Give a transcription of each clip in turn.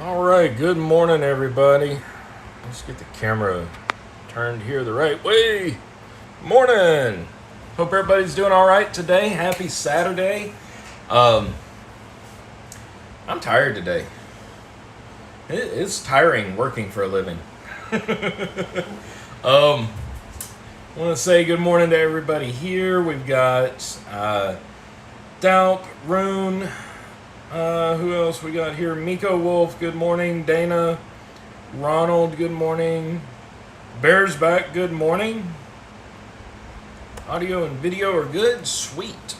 All right, good morning, everybody. Let's get the camera turned here the right way. Morning. Hope everybody's doing all right today. Happy Saturday. Um, I'm tired today. It's tiring working for a living. um, I want to say good morning to everybody here. We've got Dalp, Rune. Who else we got here? Miko Wolf, good morning. Dana, Ronald, good morning. Bears back, good morning. Audio and video are good? Sweet.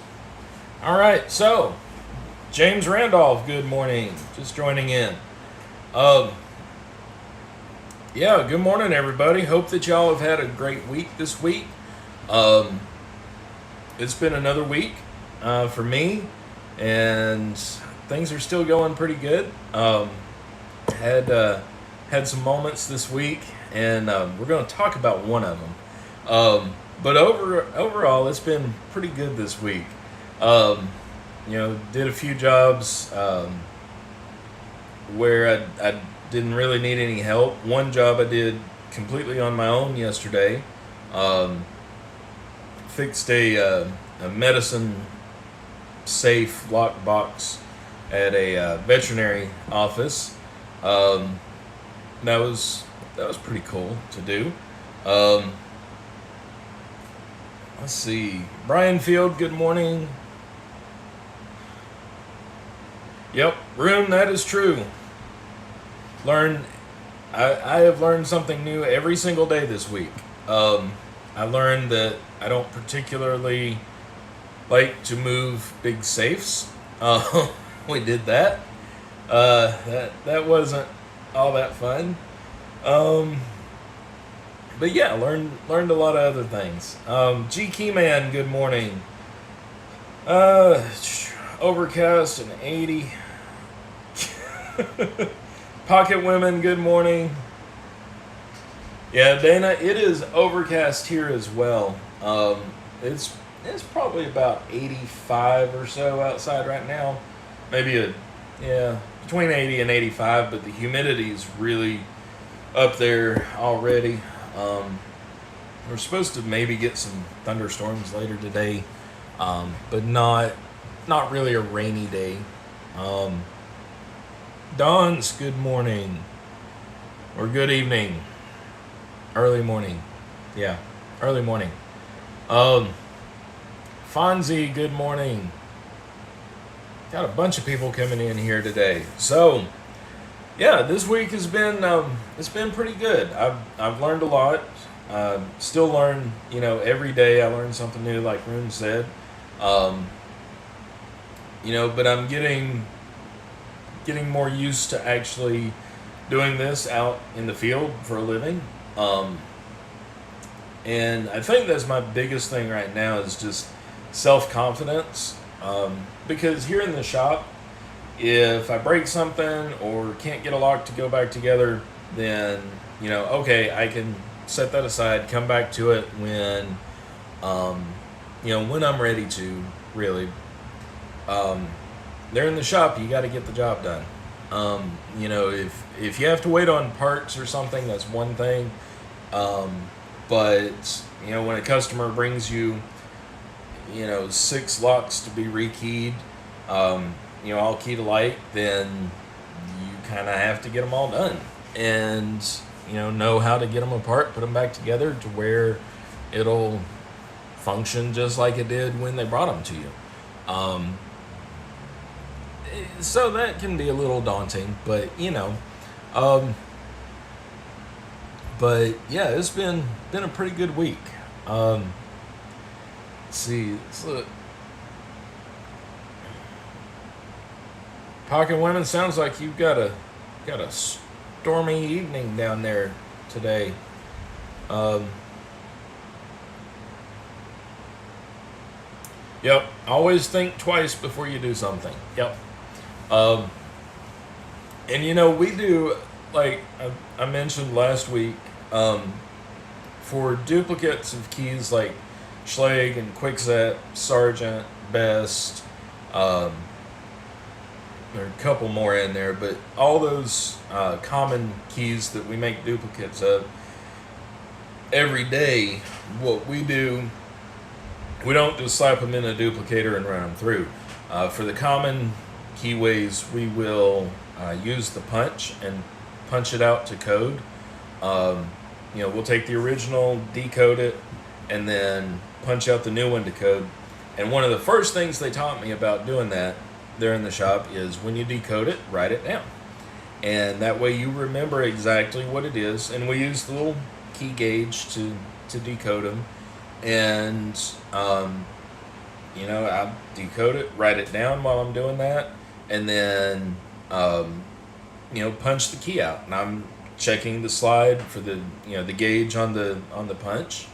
All right, so James Randolph, good morning. Just joining in. Yeah, good morning, everybody. Hope that y'all have had a great week this week. It's been another week for me, and things are still going pretty good. Had some moments this week, and we're going to talk about one of them. But overall, it's been pretty good this week. Did a few jobs where I didn't really need any help. One job I did completely on my own yesterday. Fixed a medicine safe lock box at a veterinary office. That was pretty cool to do. Let's see. Brian Field, good morning. Yep, Rune, that is true. I have learned something new every single day this week. I learned that I don't particularly like to move big safes. We did that. That wasn't all that fun. But yeah, learned a lot of other things. G Keyman, good morning. Overcast and 80. Pocket Women, good morning. Yeah, Dana, it is overcast here as well. It's probably about 85 or so outside right now. Maybe between 80 and 85, but the humidity is really up there already. We're supposed to maybe get some thunderstorms later today, but not really a rainy day. Don's, good morning. Or good evening. Early morning. Yeah, early morning. Fonzie, good morning. Got a bunch of people coming in here today. So, yeah, this week has been it's been pretty good. I've learned a lot. Still learn, every day I learn something new, like Rune said. But I'm getting more used to actually doing this out in the field for a living. And I think that's my biggest thing right now is just self-confidence. Because here in the shop, if I break something or can't get a lock to go back together, then, okay, I can set that aside, come back to it when I'm ready to, really. They're in the shop, you got to get the job done. If you have to wait on parts or something, that's one thing. But when a customer brings you, 6 locks to be rekeyed, all key to light, then you kind of have to get them all done and, know how to get them apart, put them back together to where it'll function just like it did when they brought them to you. So that can be a little daunting, but but yeah, it's been a pretty good week. Let's see, let's look. Pocket Women, sounds like you've got a stormy evening down there today. Yep, always think twice before you do something. Yep. And we do, like I mentioned last week, for duplicates of keys like Schlage and Kwikset, Sargent, Best, There are a couple more in there, but all those common keys that we make duplicates of every day, what we do, we don't just slap them in a duplicator and run them through. For the common keyways, we will use the punch and punch it out to code. We'll take the original, decode it, and then punch out the new one to code. And one of the first things they taught me about doing that there in the shop is when you decode it, write it down. And that way you remember exactly what it is. And we use the little key gauge to decode them. And, I decode it, write it down while I'm doing that. And then, punch the key out. And I'm checking the slide for the gauge on the punch.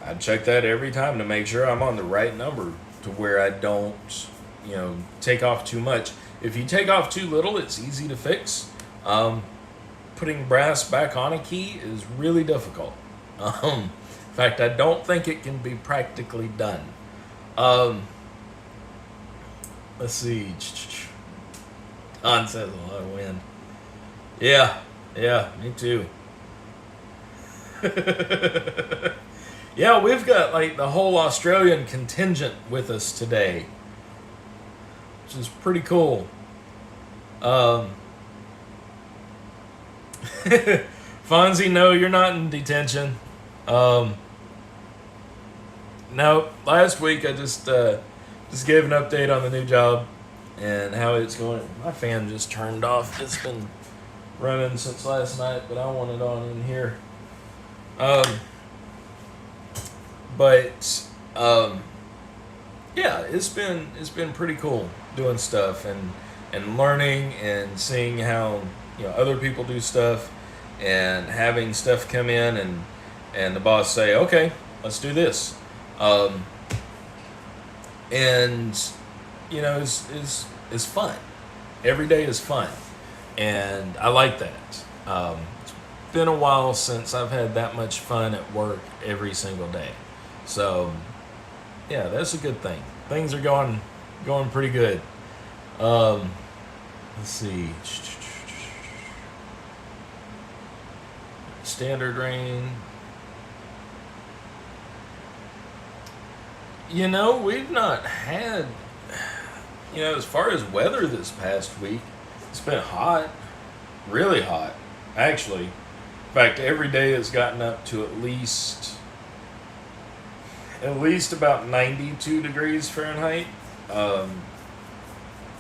I check that every time to make sure I'm on the right number to where I don't, take off too much. If you take off too little, it's easy to fix. Putting brass back on a key is really difficult. In fact, I don't think it can be practically done. Let's see. Don says a lot of wind. Yeah, me too. Yeah, we've got like the whole Australian contingent with us today, which is pretty cool. Fonzie, no, you're not in detention. No, last week I just gave an update on the new job and how it's going. My fan just turned off. It's been running since last night, but I want it on in here. Yeah, it's been pretty cool doing stuff and learning and seeing how other people do stuff and having stuff come in and the boss say, okay, let's do this. It's fun. Every day is fun, and I like that. It's been a while since I've had that much fun at work every single day. So, yeah, that's a good thing. Things are going pretty good. Let's see. Standard rain. We've not had, as far as weather this past week, it's been hot, really hot, actually. In fact, every day has gotten up to at least about 92 degrees Fahrenheit.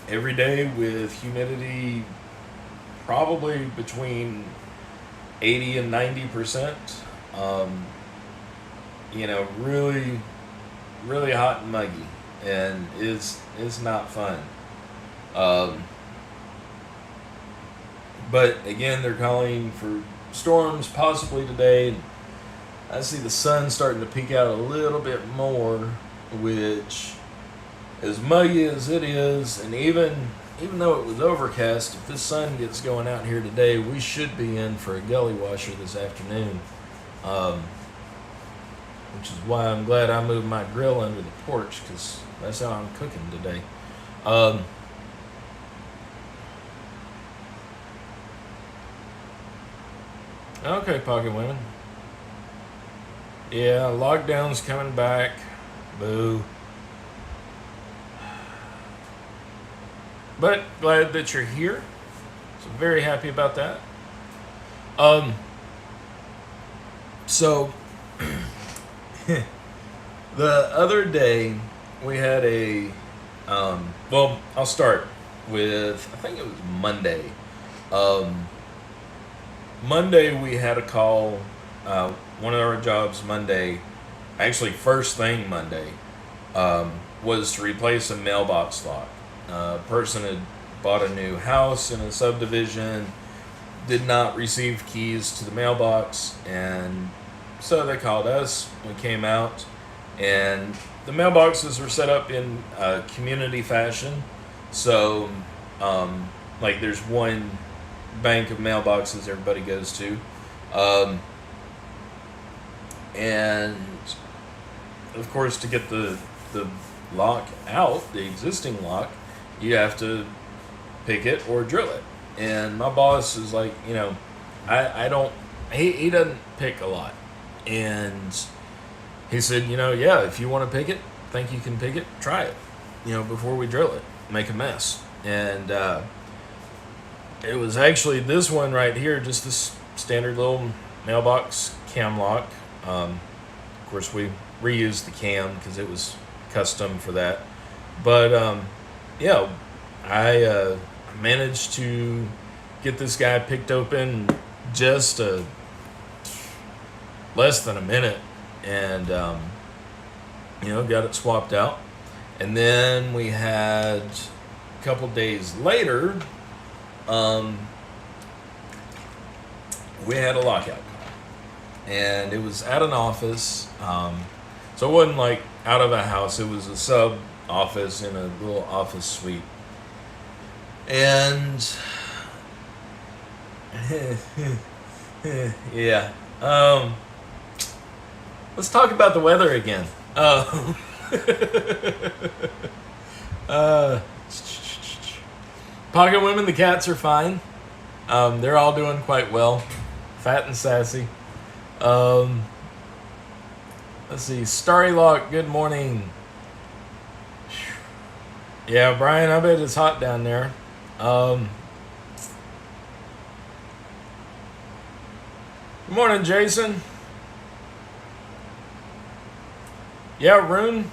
Every day with humidity probably between 80 and 90%. Really, really hot and muggy, and it's not fun. But again, they're calling for storms possibly today. I see the sun starting to peek out a little bit more, which, as muggy as it is, and even though it was overcast, if this sun gets going out here today, we should be in for a gully washer this afternoon. Which is why I'm glad I moved my grill under the porch, because that's how I'm cooking today. Okay, Pocket Women. Yeah, lockdown's coming back. Boo. But glad that you're here. So very happy about that. So the other day we had I'll start with, I think it was Monday. Monday we had a call, one of our jobs Monday, actually first thing Monday, was to replace a mailbox lock. A person had bought a new house in a subdivision, did not receive keys to the mailbox, and so they called us. We came out, and the mailboxes are set up in community fashion. So, there's one bank of mailboxes everybody goes to. And, of course, to get the lock out, the existing lock, you have to pick it or drill it. And my boss is like, I don't, he doesn't pick a lot. And he said, yeah, if you want to pick it, think you can pick it, try it, before we drill it, make a mess. And it was actually this one right here, just this standard little mailbox cam lock. Of course, we reused the cam because it was custom for that. But yeah, I managed to get this guy picked open just less than a minute, and got it swapped out. And then we had a couple days later, we had a lockout call, and it was at an office. So it wasn't like out of a house; it was a sub office in a little office suite. And yeah, let's talk about the weather again. Pocket women, the cats are fine. They're all doing quite well, fat and sassy. Let's see, Starry Lock, good morning. Yeah, Brian, I bet it's hot down there. Good morning, Jason. Yeah, Rune.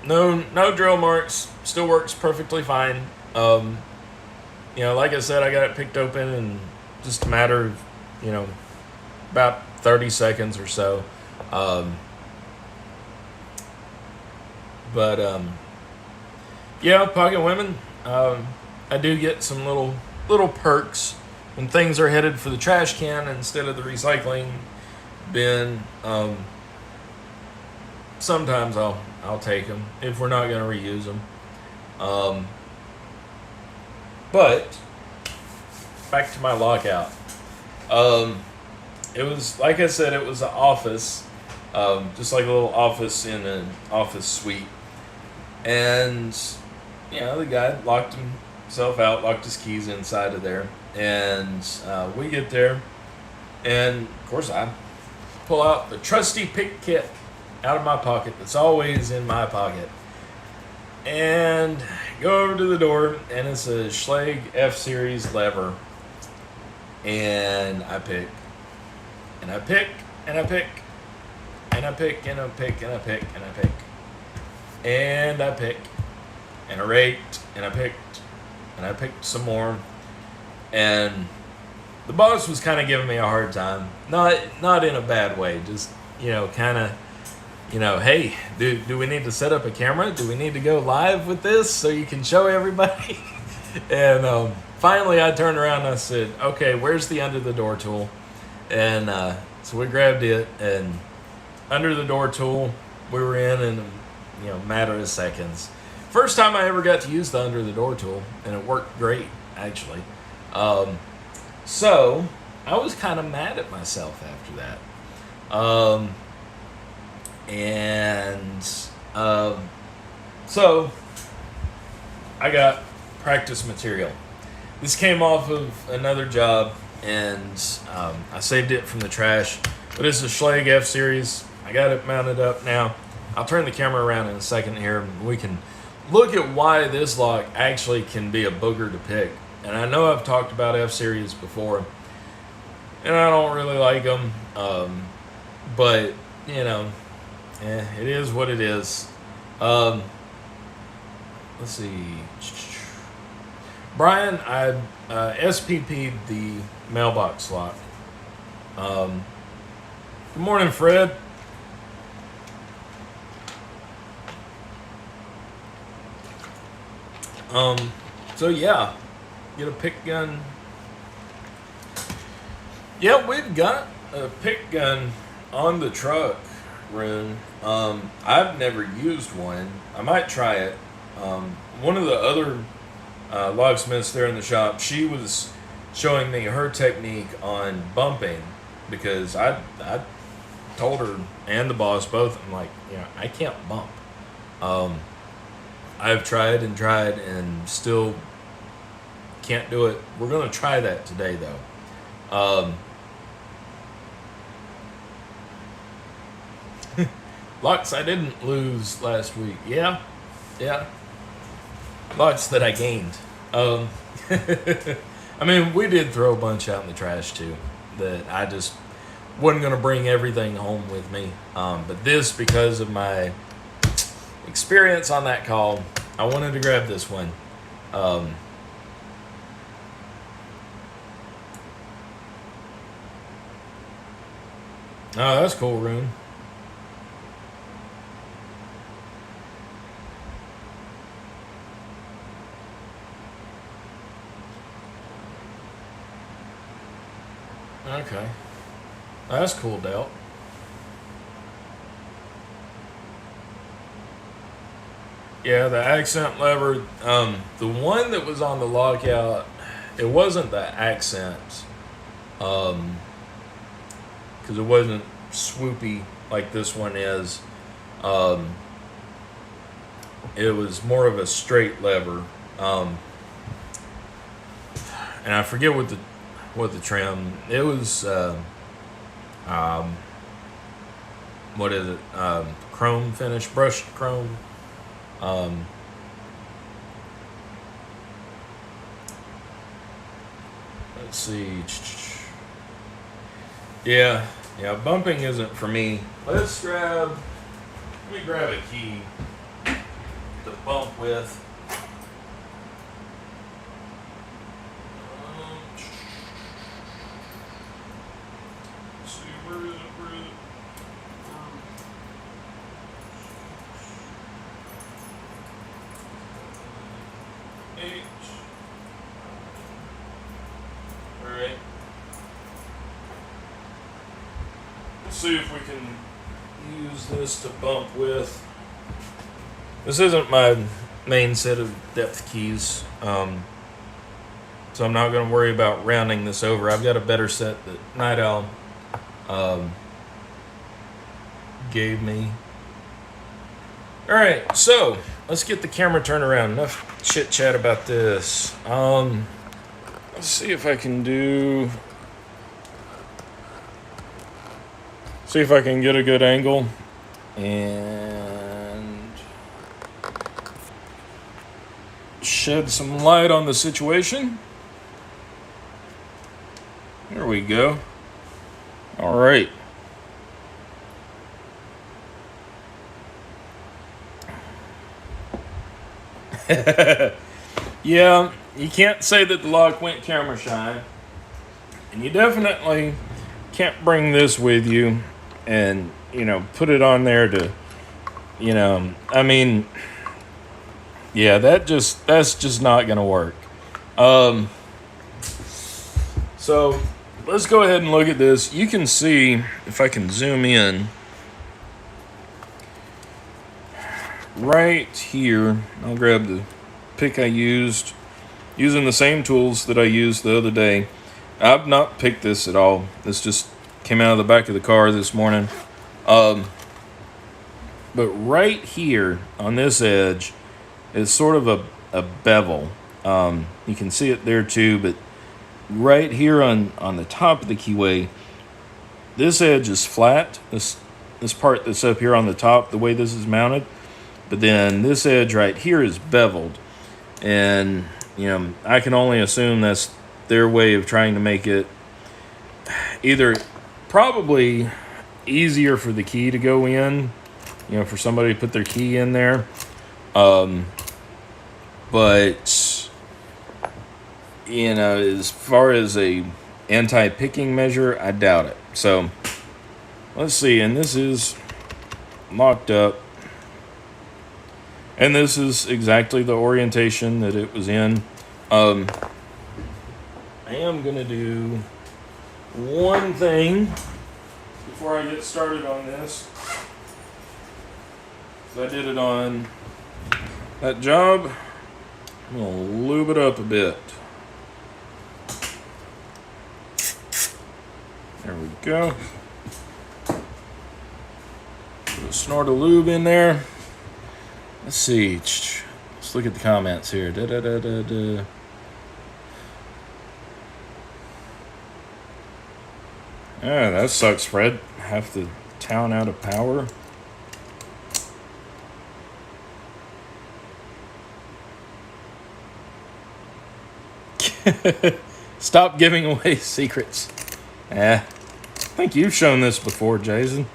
No drill marks. Still works perfectly fine. Like I said, I got it picked open in just a matter of, about 30 seconds or so. Yeah, pocket women. I do get some little perks when things are headed for the trash can instead of the recycling bin. Sometimes I'll take them if we're not going to reuse them. But back to my lockout. It was, like I said, it was an office, just like a little office in an office suite. And, the guy locked himself out, locked his keys inside of there. And we get there, and of course I pull out the trusty pick kit out of my pocket that's always in my pocket, and go over to the door, and it's a Schlage F-Series lever, and I pick, and I pick, and I pick, and I pick, and I pick, and I pick, and I pick, and I pick, and I raked, and I picked, and I picked some more. And the boss was kind of giving me a hard time, not in a bad way, just kind of, hey, do we need to set up a camera? Do we need to go live with this so you can show everybody? And finally, I turned around and I said, okay, where's the under the door tool? And so we grabbed it, and under the door tool, we were in a matter of seconds. First time I ever got to use the under the door tool, and it worked great actually. So I was kind of mad at myself after that. So I got practice material. This came off of another job, and I saved it from the trash. But it's a Schlage F-Series. I got it mounted up now. I'll turn the camera around in a second here, and we can look at why this lock actually can be a booger to pick. And I know I've talked about F-Series before, and I don't really like them, but, it is what it is. Let's see. Brian, I SPP'd the mailbox lock. Good morning, Fred. So yeah. Get a pick gun. Yeah, we've got a pick gun on the truck, Rune. I've never used one. I might try it. One of the other locksmiths there in the shop, she was showing me her technique on bumping, because I told her and the boss both, I'm like, I can't bump. I've tried and still can't do it. We're going to try that today, though. Lots I didn't lose last week. Yeah. Lots that I gained. I mean, we did throw a bunch out in the trash, too, that I just wasn't going to bring everything home with me. But this, because of my experience on that call, I wanted to grab this one. Oh, that's cool, Rune. Okay. That's cool, Dale. Yeah, the accent lever, the one that was on the lockout, it wasn't the accent, because it wasn't swoopy like this one is. It was more of a straight lever, and I forget what the trim. It was, what is it? Chrome finish, brushed chrome. Let's see. Yeah, bumping isn't for me. Let me grab a key to bump with. Let's see, where is it? Alright. Let's see if we can use this to bump with. This isn't my main set of depth keys, so I'm not going to worry about rounding this over. I've got a better set that Night Owl gave me. Alright, so let's get the camera turned around. Enough chit chat about this. Let's see if I can get a good angle and shed some light on the situation. There we go. All right. Yeah, you can't say that the lock went camera shy. And you definitely can't bring this with you and, put it on there to, I mean, yeah, that's just not going to work. So let's go ahead and look at this. You can see, if I can zoom in, right here, I'll grab the pick I used, using the same tools that I used the other day. I've not picked this at all. This just came out of the back of the car this morning. But right here on this edge is sort of a bevel. You can see it there too, but right here on the top of the keyway, this edge is flat. This part that's up here on the top, the way this is mounted. But then this edge right here is beveled. And, I can only assume that's their way of trying to make it either probably easier for the key to go in, for somebody to put their key in there. But, as far as a anti-picking measure, I doubt it. So, let's see. And this is locked up. And this is exactly the orientation that it was in. I am going to do one thing before I get started on this. So I did it on that job. I'm going to lube it up a bit. There we go. Put a snort of lube in there. Let's see. Let's look at the comments here. Ah, that sucks, Fred. Half the town out of power. Stop giving away secrets. I think you've shown this before, Jason.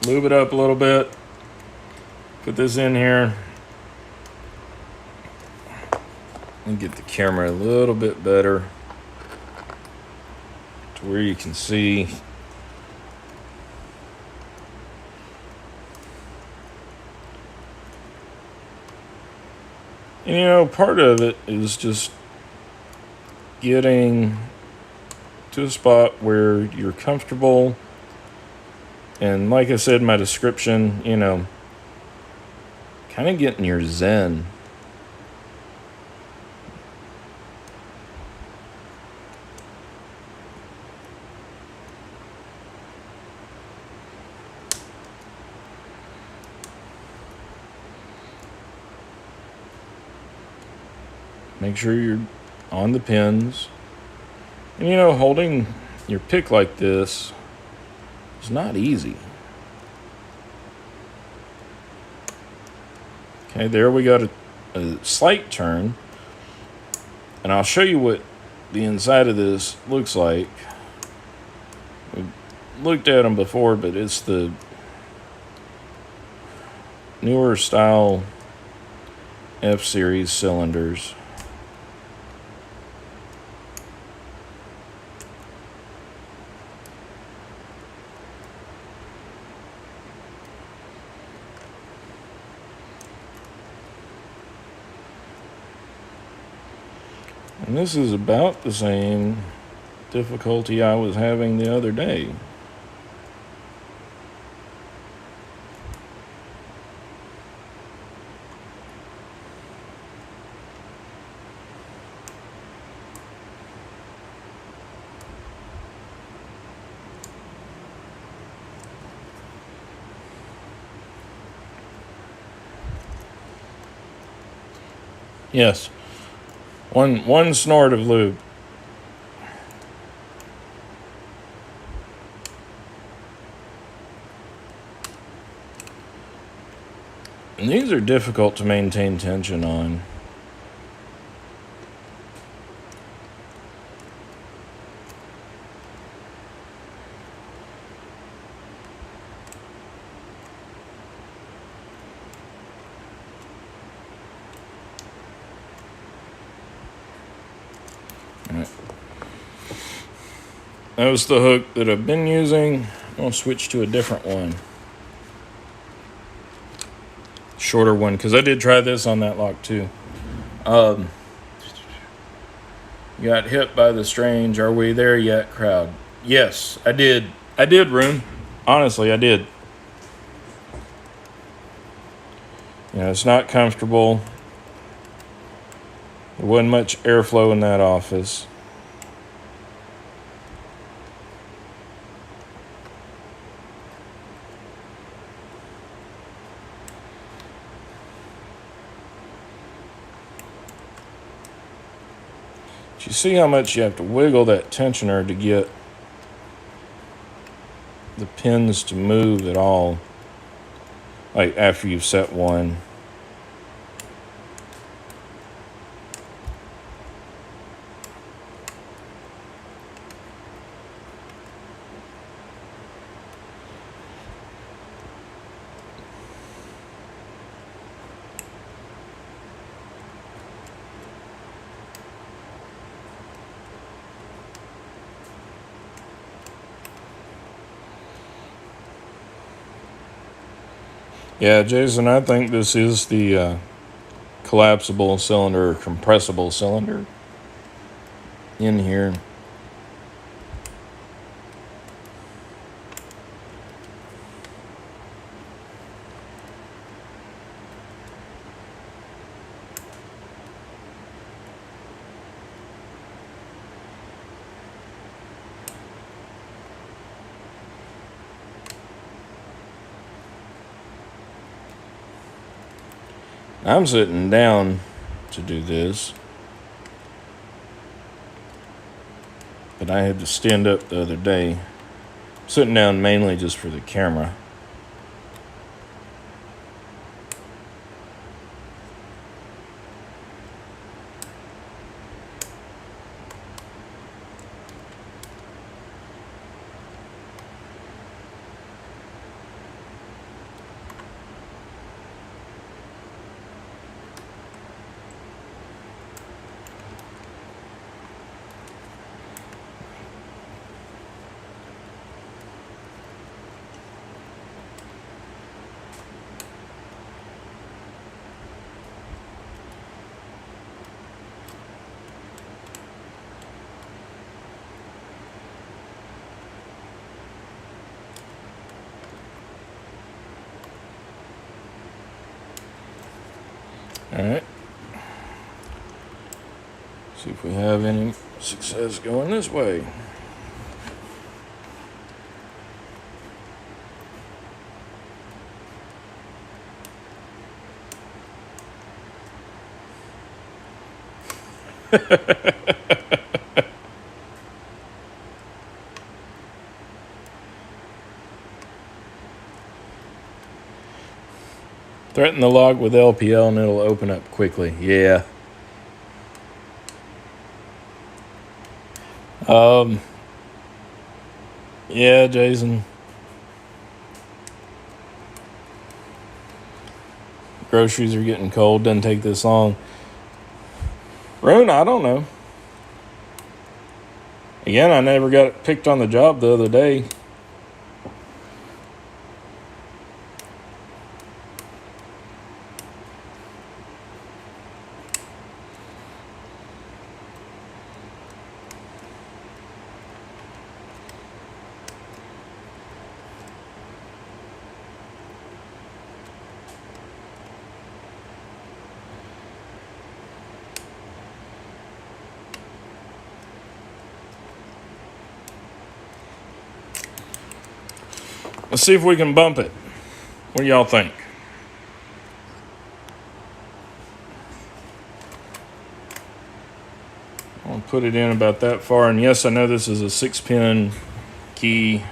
Lube it up a little bit. Put this in here. And get the camera a little bit better to where you can see. And, you know, part of it is just getting to a spot where you're comfortable. And like I said in my description, you know, kind of getting your zen. Make sure you're on the pins. And, you know, holding your pick like this is not easy. Okay, there we got a slight turn. And I'll show you what the inside of this looks like. We've looked at them before, but it's the newer style F-Series cylinders. And this is about the same difficulty I was having the other day. Yes. One snort of lube. And these are difficult to maintain tension on. That was the hook that I've been using. I'm going to switch to a different one. Shorter one, because I did try this on that lock too. Got hit by the strange "Are we there yet?" crowd. Yes, I did. I did, Rune. Honestly, I did. You know, it's not comfortable. There wasn't much airflow in that office. You see how much you have to wiggle that tensioner to get the pins to move at all, like after you've set one. Yeah, Jason, I think this is the collapsible cylinder, or compressible cylinder in here. I'm sitting down to do this, but I had to stand up the other day. I'm sitting down mainly just for the camera. All right. See if we have any success going this way. Threaten the log with LPL and it'll open up quickly. Yeah. Yeah, Jason. Groceries are getting cold. Doesn't take this long. Rune, I don't know. Again, I never got picked on the job the other day. Let's see if we can bump it. What do y'all think? I'll put it in about that far. And yes, I know this is a 6-pin key.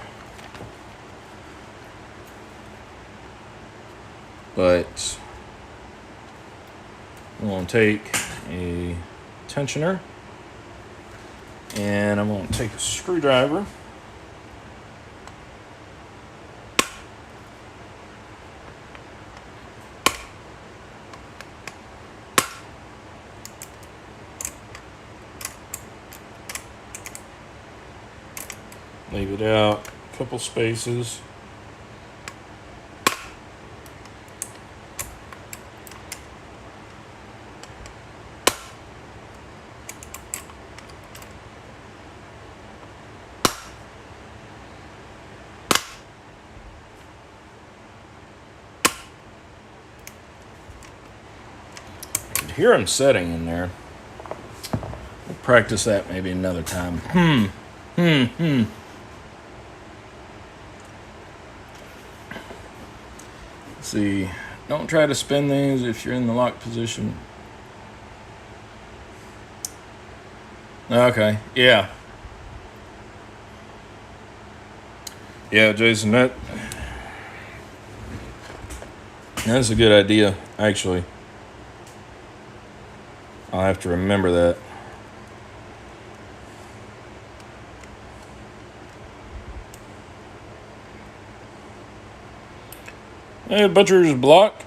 But I'm going to take a tensioner. And I'm going to take a screwdriver. Leave it out a couple spaces. I could hear them setting in there. We'll practice that maybe another time. See, don't try to spin these if you're in the lock position. Okay, yeah. Yeah, Jason, that's a good idea, actually. I'll have to remember that. Hey, butcher's block.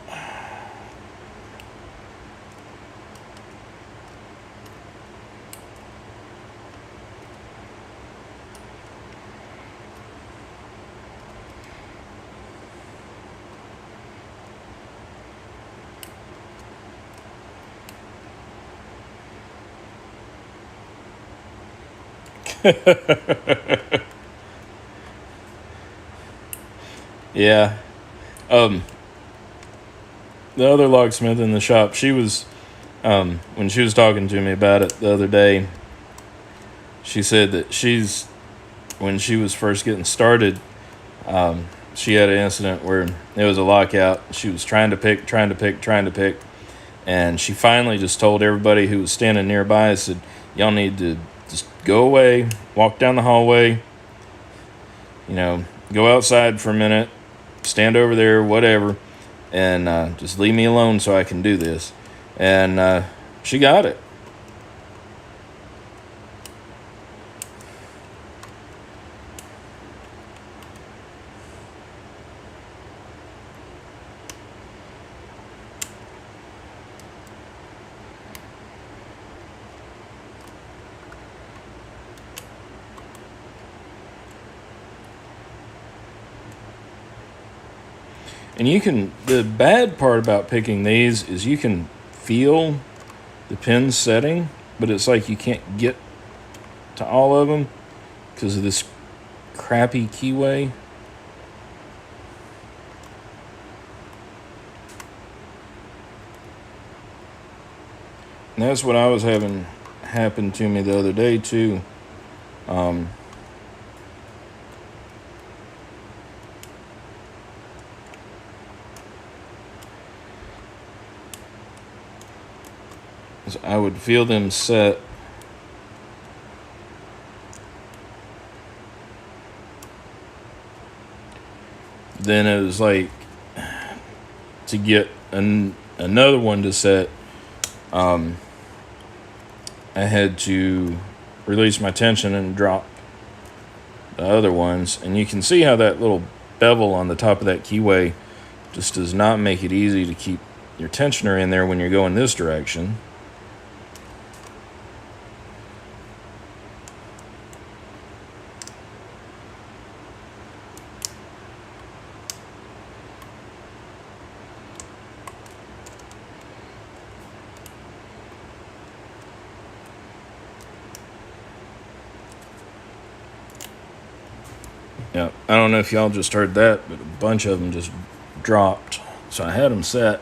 Yeah. The other locksmith in the shop, she was, when she was talking to me about it the other day, she said that when she was first getting started, she had an incident where it was a lockout. She was trying to pick, And she finally just told everybody who was standing nearby, I said, y'all need to just go away, walk down the hallway, go outside for a minute, stand over there, whatever, and just leave me alone so I can do this. And she got it. And the bad part about picking these is you can feel the pin setting, but it's like you can't get to all of them because of this crappy keyway. And that's what I was having happen to me the other day too. I would feel them set. Then it was like to get another one to set, I had to release my tension and drop the other ones. And you can see how that little bevel on the top of that keyway just does not make it easy to keep your tensioner in there when you're going this direction. Yeah, I don't know if y'all just heard that, but a bunch of them just dropped. So I had them set.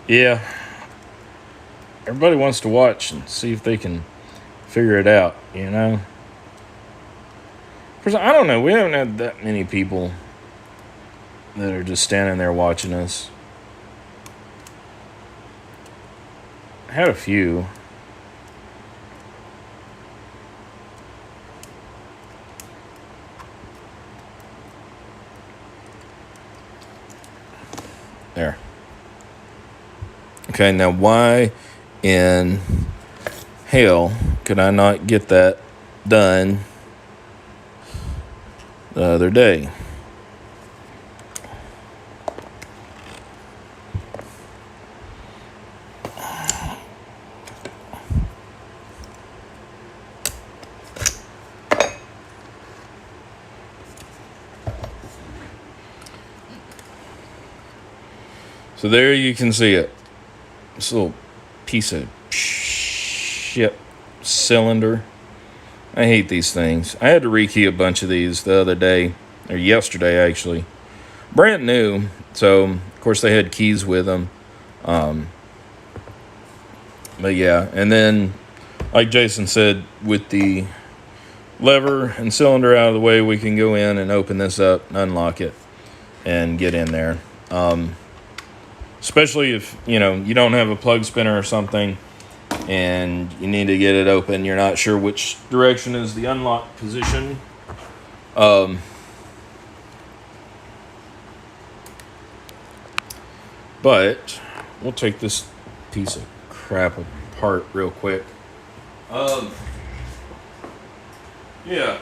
Yeah. Everybody wants to watch and see if they can figure it out, First, I don't know. We haven't had that many people that are just standing there watching us. I had a few. There. Okay, now why in hell could I not get that done the other day? So there you can see it. This little piece of shit cylinder. I hate these things. I had to rekey a bunch of these the other day, or yesterday actually. Brand new, so of course they had keys with them. But yeah, and then like Jason said, with the lever and cylinder out of the way, we can go in and open this up and unlock it and get in there. Especially if, you don't have a plug spinner or something and you need to get it open. You're not sure which direction is the unlock position. But we'll take this piece of crap apart real quick. Yeah.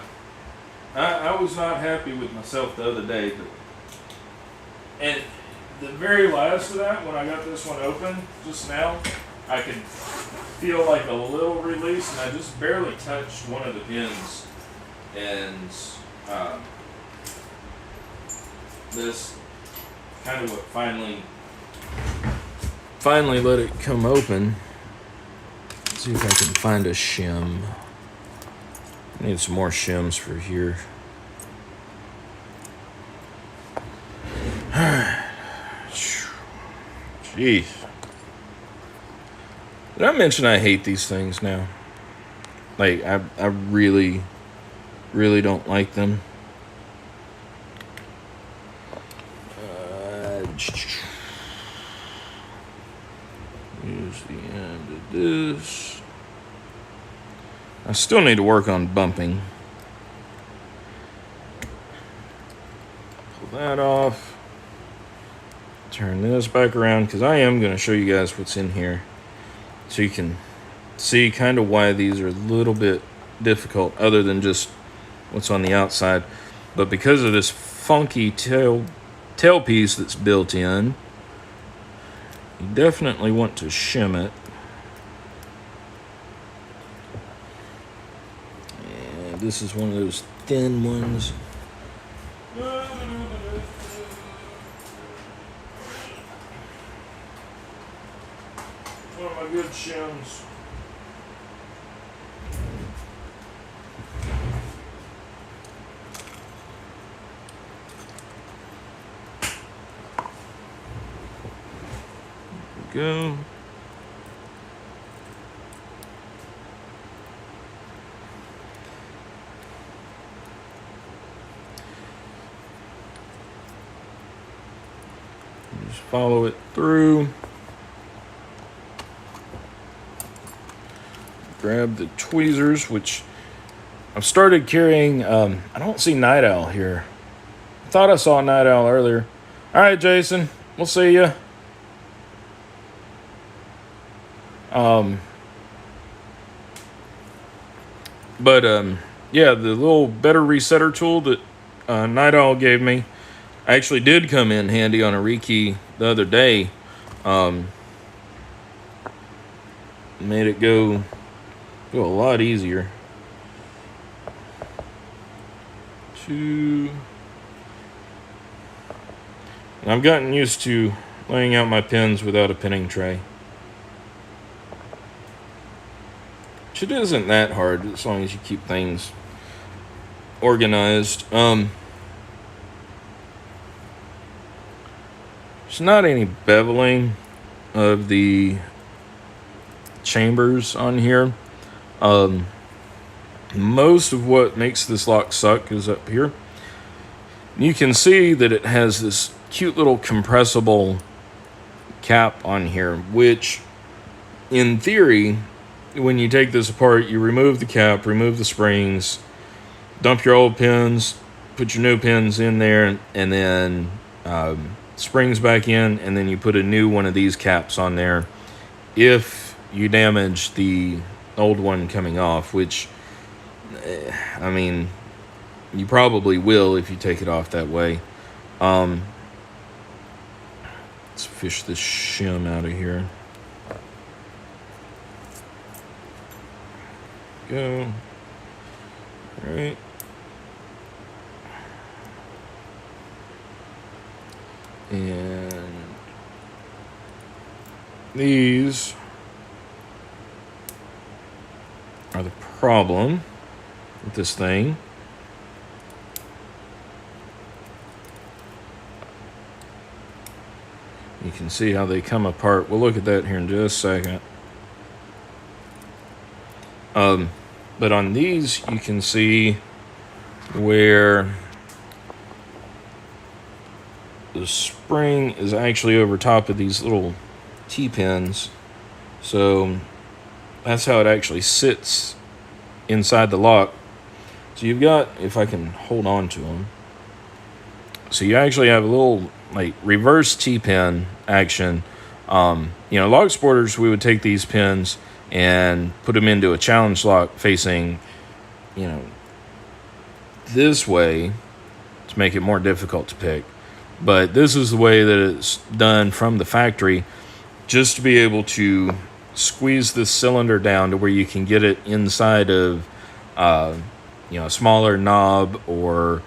I was not happy with myself the other day. And the very last of that, when I got this one open just now, I could feel like a little release, and I just barely touched one of the pins. And this kind of what finally let it come open. Let's see if I can find a shim. I need some more shims for here. Jeez. Did I mention I hate these things now? Like, I really, really don't like them. Use the end of this. I still need to work on bumping. Pull that off. Turn this back around because I am going to show you guys what's in here. So you can see kind of why these are a little bit difficult other than just what's on the outside. But because of this funky tailpiece that's built in, you definitely want to shim it. And this is one of those thin ones. One of my good shims. Go. Just follow it through. Grab the tweezers, which I've started carrying. I don't see Night Owl here. I thought I saw Night Owl earlier. All right, Jason, we'll see you. Yeah, the little better resetter tool that Night Owl gave me actually did come in handy on a rekey the other day. Made it go a lot easier. And I've gotten used to laying out my pins without a pinning tray. Which it isn't that hard as long as you keep things organized. There's not any beveling of the chambers on here. Most of what makes this lock suck is up here. You can see that it has this cute little compressible cap on here, which in theory, when you take this apart, you remove the cap, remove the springs, dump your old pins, put your new pins in there, and then springs back in, and then you put a new one of these caps on there if you damage the old one coming off, which, I mean, you probably will if you take it off that way. Let's fish this shim out of here. Go. All right. And these are the problem with this thing. You can see how they come apart. We'll look at that here in just a second. But on these, you can see where the spring is actually over top of these little T-pins. So that's how it actually sits inside the lock. So you've got, if I can hold on to them. So you actually have a little like reverse T-pin action. Lock sporters, we would take these pins and put them into a challenge lock facing, this way to make it more difficult to pick. But this is the way that it's done from the factory, just to be able to squeeze this cylinder down to where you can get it inside of, a smaller knob or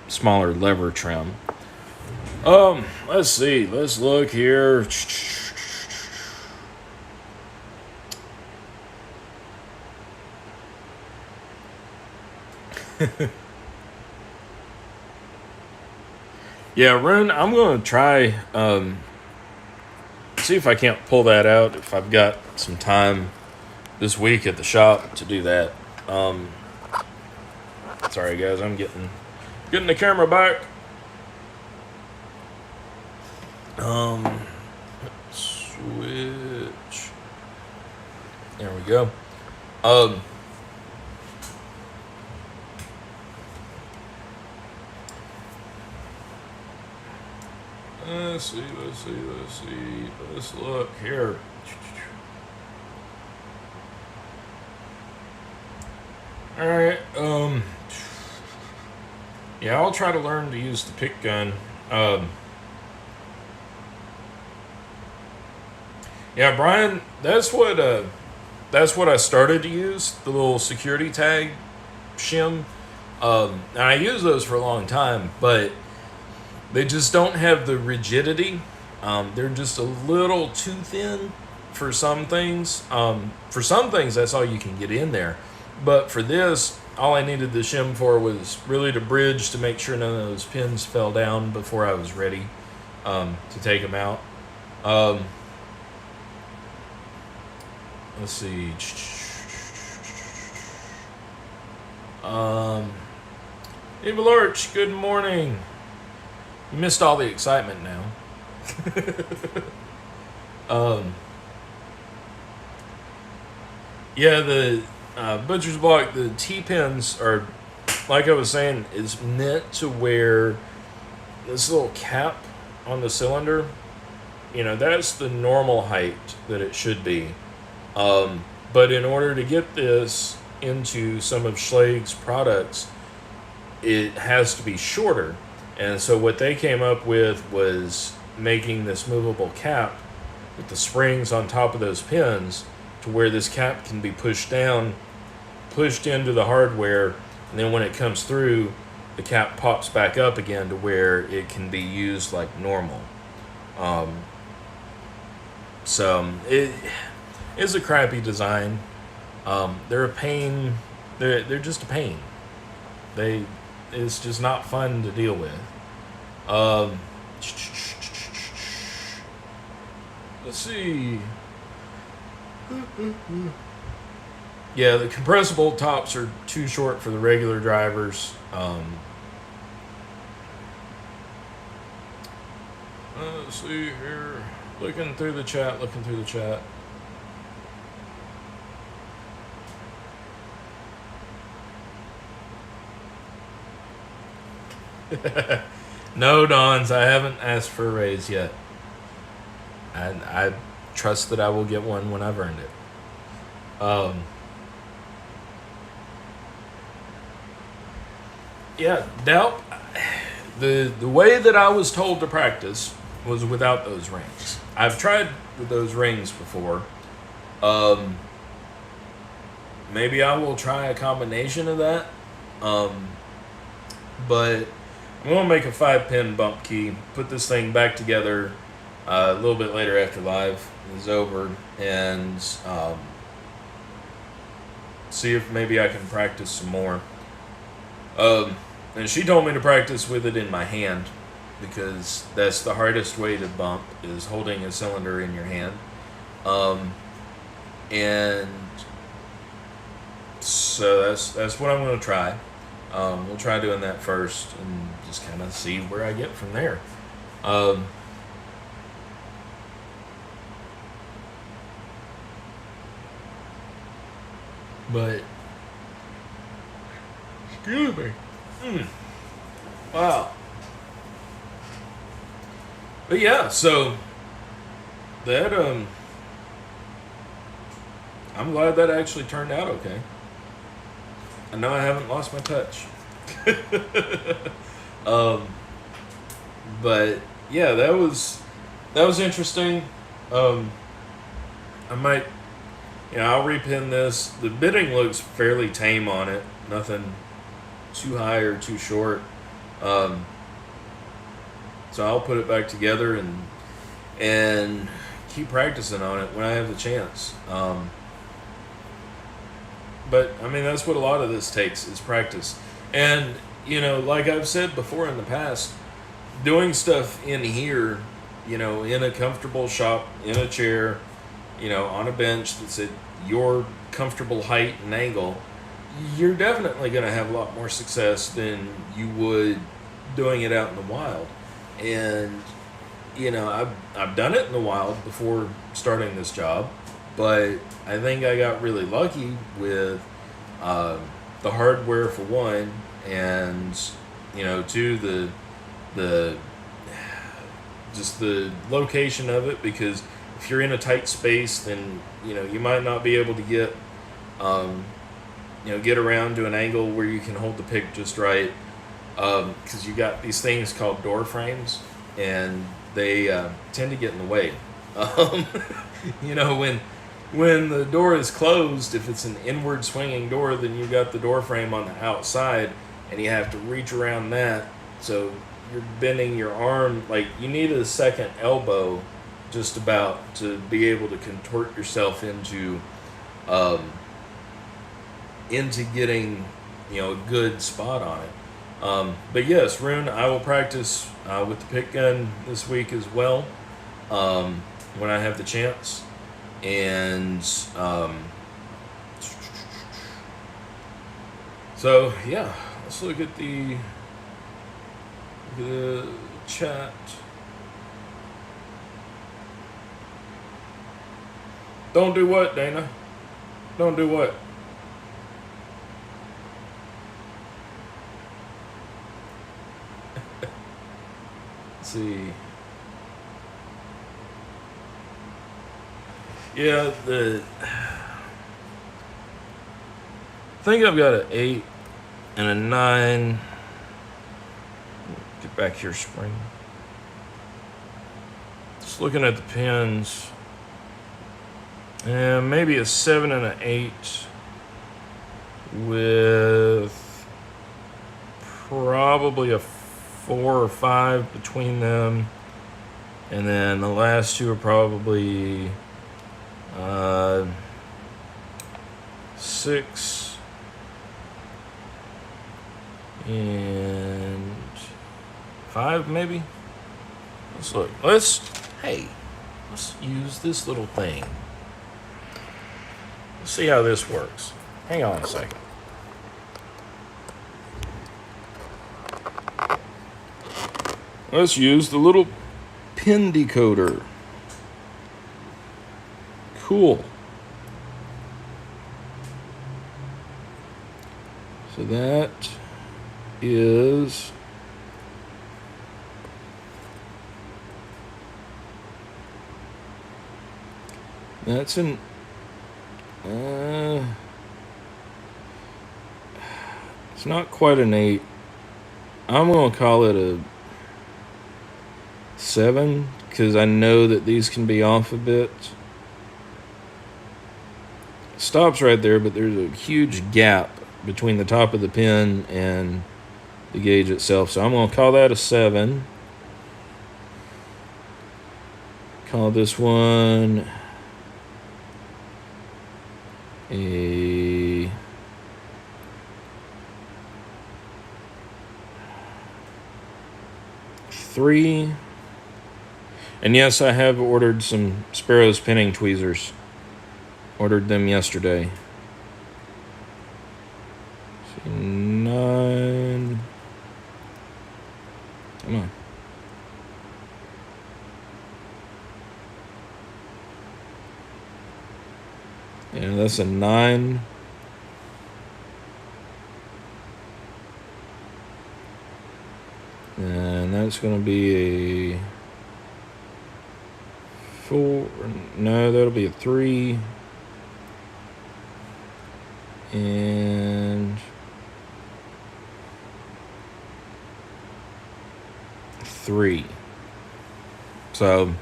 smaller lever trim. Let's see. Let's look here. Yeah, Rune, I'm going to try see if I can't pull that out if I've got some time this week at the shop to do that. Sorry guys, I'm getting the camera back. Switch. There we go. Let's see. Let's look here. All right. Yeah, I'll try to learn to use the pick gun. Yeah, Brian, that's what I started to use, the little security tag shim. And I use those for a long time, but they just don't have the rigidity. They're just a little too thin for some things. For some things, that's all you can get in there. But for this, all I needed the shim for was really to bridge to make sure none of those pins fell down before I was ready to take them out. Let's see. Evil Arch, good morning. You missed all the excitement now. Yeah, the butcher's block, the T-pins are, like I was saying, is meant to wear this little cap on the cylinder. That's the normal height that it should be. But in order to get this into some of Schlage's products, it has to be shorter. And so what they came up with was making this movable cap with the springs on top of those pins to where this cap can be pushed down, pushed into the hardware, and then when it comes through, the cap pops back up again to where it can be used like normal. So it is a crappy design. They're a pain. They're just a pain. It's just not fun to deal with. Let's see. Yeah, the compressible tops are too short for the regular drivers. Let's see here. Looking through the chat. No, Dons, I haven't asked for a raise yet. And I trust that I will get one when I've earned it. Yeah, Delp, the way that I was told to practice was without those rings. I've tried with those rings before. Maybe I will try a combination of that. But I'm going to make a 5-pin bump key, put this thing back together a little bit later after live is over, and see if maybe I can practice some more. And she told me to practice with it in my hand, because that's the hardest way to bump, is holding a cylinder in your hand. And so that's what I'm going to try. We'll try doing that first and just kind of see where I get from there. But excuse me. Wow. But yeah, so that I'm glad that actually turned out okay. I know I haven't lost my touch. But yeah, that was interesting. I might, I'll repin this. The bitting looks fairly tame on it. Nothing too high or too short. So I'll put it back together and keep practicing on it when I have the chance. But I mean, that's what a lot of this takes, is practice. And like I've said before in the past, doing stuff in here in a comfortable shop, in a chair, on a bench that's at your comfortable height and angle, you're definitely going to have a lot more success than you would doing it out in the wild. And I've done it in the wild before starting this job, but I think I got really lucky with the hardware for one, and two, the just the location of it, because if you're in a tight space, then you might not be able to get around to an angle where you can hold the pick just right, because you got these things called door frames, and they tend to get in the way. Um, when the door is closed, if it's an inward swinging door, then you got the door frame on the outside, and you have to reach around that. So you're bending your arm, like you need a second elbow just about to be able to contort yourself into getting a good spot on it. But yes, Rune, I will practice with the pick gun this week as well, when I have the chance. And so yeah, let's look at the chat. Don't do what, Dana? Don't do what? Let's see. Yeah, I think I've got an 8 and a 9. Get back here, Spring. Just looking at the pins. And maybe a 7 and an 8 with probably a 4 or 5 between them. And then the last two are probably 6 and 5 maybe. Let's look. Let's use this little thing. Let's see how this works. Hang on a second. Let's use the little pin decoder. Cool. So that is it's not quite an 8. I'm going to call it a 7 because I know that these can be off a bit. It stops right there, but there's a huge gap between the top of the pin and the gauge itself. So I'm going to call that a 7. Call this one a 3. And yes, I have ordered some Sparrow's pinning tweezers. Ordered them yesterday. 9. Come on. Yeah, that's a 9. And that's going to be a 4. No, that'll be a 3. And 3. So,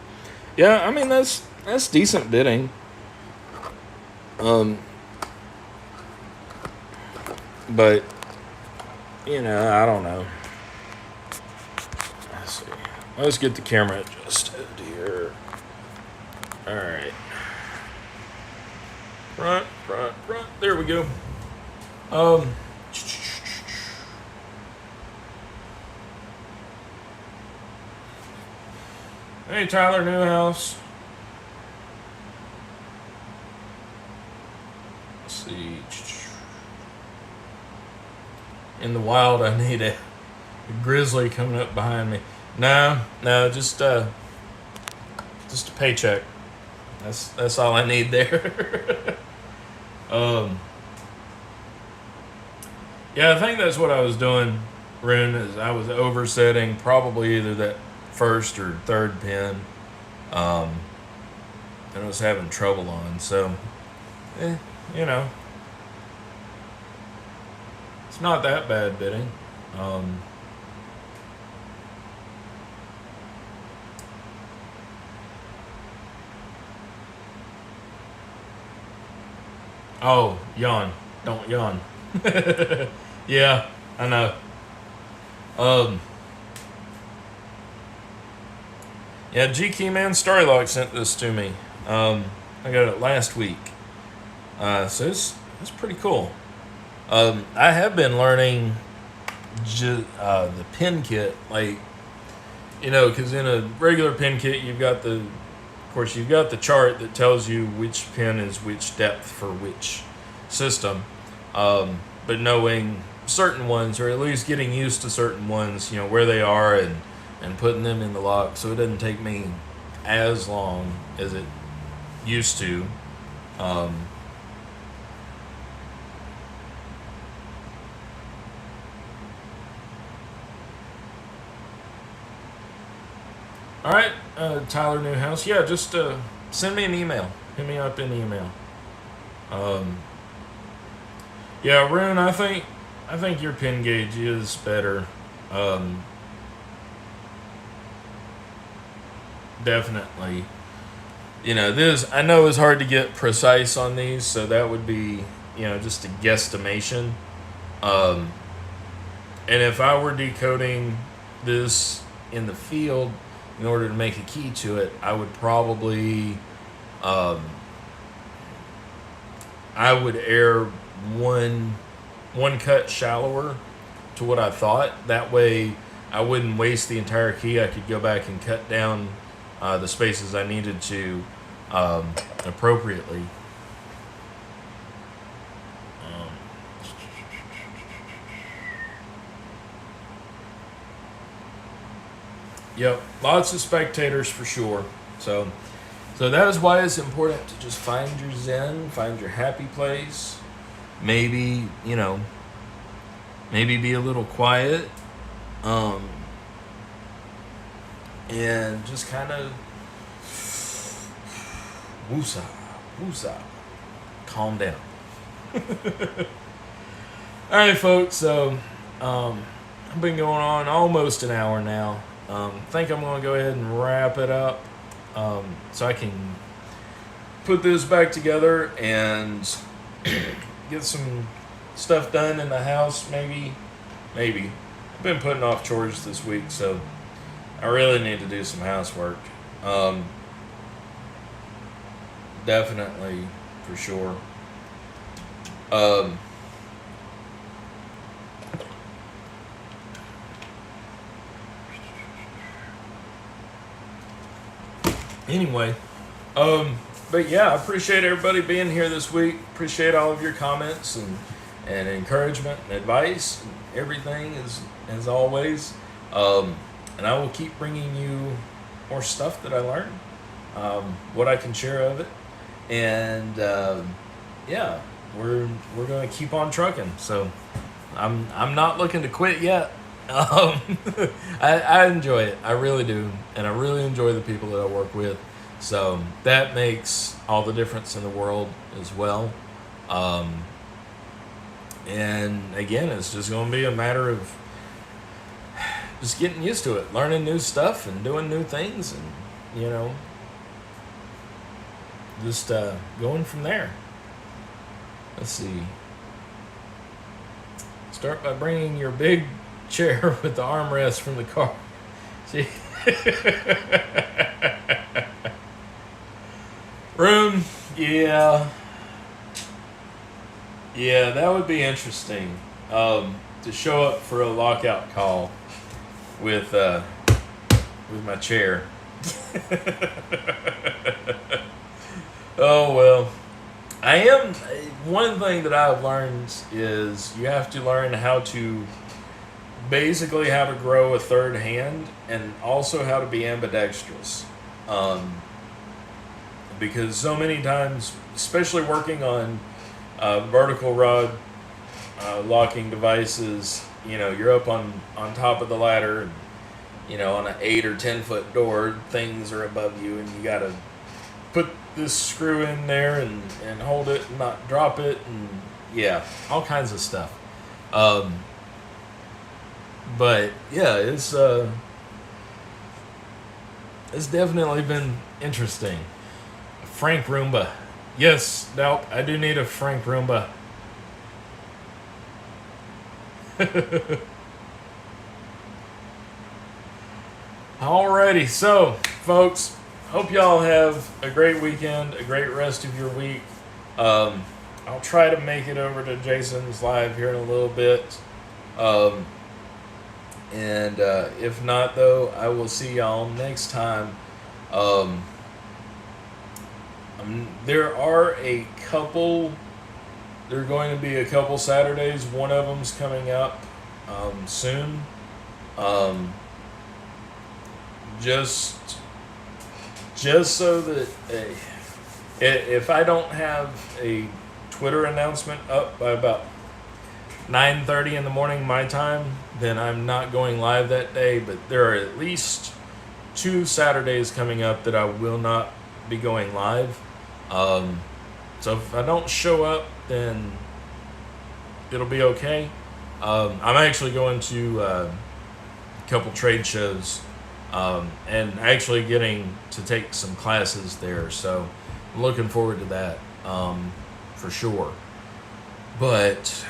yeah, I mean that's decent bidding. But I don't know. Let's see. Let's get the camera adjusted here. All right. Front. There we go. Hey, Tyler Newhouse. Let's see. In the wild, I need a grizzly coming up behind me. No, just a paycheck. That's all I need there. Yeah, I think that's what I was doing, Rune, is I was oversetting probably either that first or third pin. And I was having trouble on, so you know, it's not that bad bidding. Oh, yawn. Don't yawn. Yeah, I know. Yeah, GK Man Storylock sent this to me. I got it last week. So it's pretty cool. I have been learning the pin kit, like, because in a regular pin kit you've got the chart that tells you which pin is which depth for which system. But knowing certain ones, or at least getting used to certain ones, where they are and putting them in the lock, so it doesn't take me as long as it used to. All right, Tyler Newhouse. Yeah, just send me an email. Hit me up in email. Yeah, Rune, I think your pin gauge is better. Definitely. This, I know it's hard to get precise on these, so that would be, just a guesstimation. And if I were decoding this in the field in order to make a key to it, I would probably, I would err one cut shallower to what I thought. That way I wouldn't waste the entire key. I could go back and cut down the spaces I needed to appropriately. Yep, lots of spectators for sure. So that is why it's important to just find your zen, find your happy place. Maybe, maybe be a little quiet. And just kind of woosah, calm down. All right, folks. So I've been going on almost an hour now. Think I'm going to go ahead and wrap it up, so I can put this back together and get some stuff done in the house. Maybe. I've been putting off chores this week, so I really need to do some housework. Definitely, for sure. Anyway, but yeah, I appreciate everybody being here this week. Appreciate all of your comments and encouragement and advice and everything as always. And I will keep bringing you more stuff that I learned, what I can share of it, and yeah, we're gonna keep on trucking. So I'm not looking to quit yet. I enjoy it. I really do, and I really enjoy the people that I work with. So that makes all the difference in the world as well. And again, it's just going to be a matter of just getting used to it, learning new stuff and doing new things, and just going from there. Let's see. Start by bringing your big chair with the armrest from the car. See? Room, yeah, that would be interesting. To show up for a lockout call with my chair. Oh well. I am one thing that I've learned is you have to learn how to basically how to grow a third hand and also how to be ambidextrous. Um, because so many times, especially working on vertical rod locking devices, you're up on top of the ladder, and, on an 8 or 10 foot door, things are above you, and you got to put this screw in there and hold it and not drop it, and yeah, all kinds of stuff. Um, but yeah, it's definitely been interesting. Frank Roomba. Yes, Dalp, I do need a Frank Roomba. Alrighty, so folks, hope y'all have a great weekend, a great rest of your week. I'll try to make it over to Jason's live here in a little bit. Um, and if not, though, I will see y'all next time. Um, there are a couple. There are going to be a couple Saturdays. One of them's coming up soon. Um, just so that if I don't have a Twitter announcement up by about 9:30 in the morning my time, then I'm not going live that day. But there are at least 2 Saturdays coming up that I will not be going live. So if I don't show up, then it'll be okay. I'm actually going to a couple trade shows and actually getting to take some classes there. So I'm looking forward to that for sure. But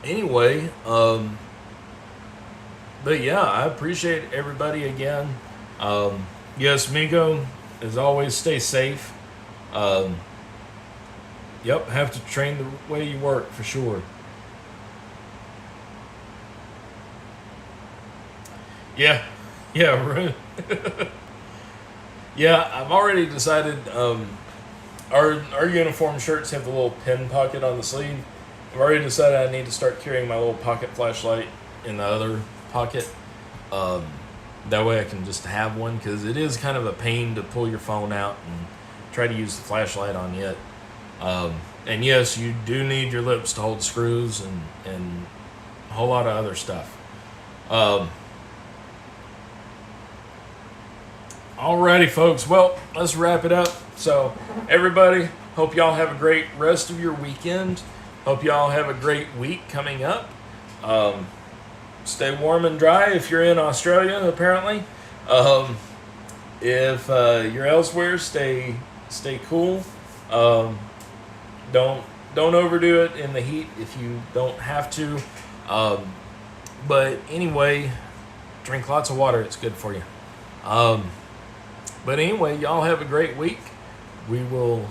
anyway, but yeah, I appreciate everybody again. Yes, Miko, as always, stay safe. Yep, have to train the way you work for sure. Yeah, yeah, right. Yeah, I've already decided. Our uniform shirts have the little pin pocket on the sleeve. I've already decided I need to start carrying my little pocket flashlight in the other pocket. Um, that way I can just have one, because it is kind of a pain to pull your phone out and try to use the flashlight on it. And yes, you do need your lips to hold screws and a whole lot of other stuff. Alrighty, folks. Well, let's wrap it up. So, everybody, hope y'all have a great rest of your weekend. Hope y'all have a great week coming up. Stay warm and dry if you're in Australia, apparently. If you're elsewhere, stay cool. Don't overdo it in the heat if you don't have to. But anyway, drink lots of water. It's good for you. But anyway, y'all have a great week. We will,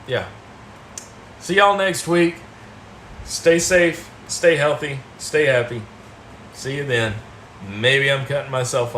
yeah. See y'all next week. Stay safe, stay healthy, stay happy. See you then. Maybe I'm cutting myself off.